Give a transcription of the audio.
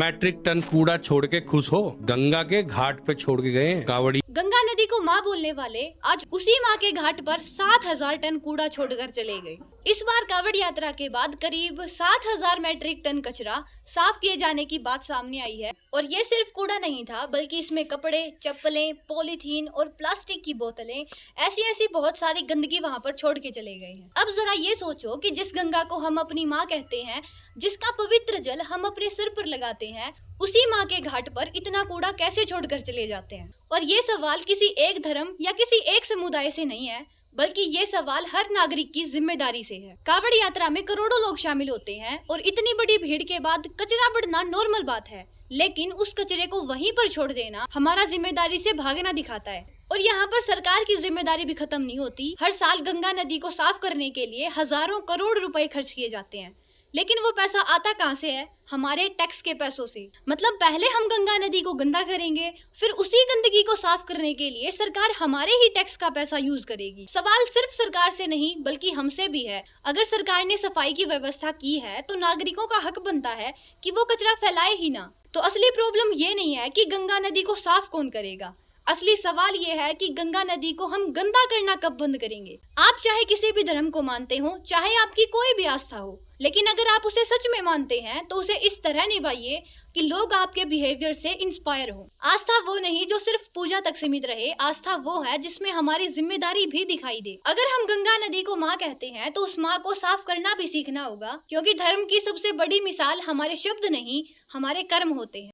Matric ton कूड़ा छोड़ के खुश हो, गंगा के घाट पे छोड़ के गए कावड़ी। गंगा नदी को माँ बोलने वाले आज उसी माँ के घाट पर 7,000 टन कूड़ा छोड़कर चले गए। इस बार कावड़ यात्रा के बाद करीब 7,000 मैट्रिक टन कचरा साफ किए जाने की बात सामने आई है। और ये सिर्फ कूड़ा नहीं था, बल्कि इसमें कपड़े, चप्पलें, पॉलीथीन और प्लास्टिक की बोतलें, ऐसी बहुत सारी गंदगी वहाँ पर छोड़ के चले गए हैं। अब जरा ये सोचो कि जिस गंगा को हम अपनी माँ कहते हैं, जिसका पवित्र जल हम अपने सिर पर लगाते हैं, उसी माँ के घाट पर इतना कूड़ा कैसे छोड़कर चले जाते हैं। और ये सवाल किसी एक धर्म या किसी एक समुदाय से नहीं है, बल्कि ये सवाल हर नागरिक की जिम्मेदारी से है। कावड़ यात्रा में करोड़ों लोग शामिल होते हैं और इतनी बड़ी भीड़ के बाद कचरा बढ़ना नॉर्मल बात है, लेकिन उस कचरे को वहीं पर छोड़ देना हमारा जिम्मेदारी से भागना दिखाता है। और यहाँ पर सरकार की जिम्मेदारी भी खत्म नहीं होती। हर साल गंगा नदी को साफ करने के लिए हजारों करोड़ रुपए खर्च किए जाते हैं, लेकिन वो पैसा आता कहाँ से है? हमारे टैक्स के पैसों से। मतलब पहले हम गंगा नदी को गंदा करेंगे, फिर उसी गंदगी को साफ करने के लिए सरकार हमारे ही टैक्स का पैसा यूज करेगी। सवाल सिर्फ सरकार से नहीं, बल्कि हमसे भी है। अगर सरकार ने सफाई की व्यवस्था की है, तो नागरिकों का हक बनता है कि वो कचरा फैलाए ही ना। तो असली प्रॉब्लम ये नहीं है कि गंगा नदी को साफ कौन करेगा, असली सवाल ये है कि गंगा नदी को हम गंदा करना कब बंद करेंगे। आप चाहे किसी भी धर्म को मानते हो, चाहे आपकी कोई भी आस्था हो, लेकिन अगर आप उसे सच में मानते हैं तो उसे इस तरह निभाइए कि लोग आपके बिहेवियर से इंस्पायर हो। आस्था वो नहीं जो सिर्फ पूजा तक सीमित रहे, आस्था वो है जिसमें हमारी जिम्मेदारी भी दिखाई दे। अगर हम गंगा नदी को माँ कहते हैं, तो उस माँ को साफ करना भी सीखना होगा, क्योंकि धर्म की सबसे बड़ी मिसाल हमारे शब्द नहीं, हमारे कर्म होते हैं।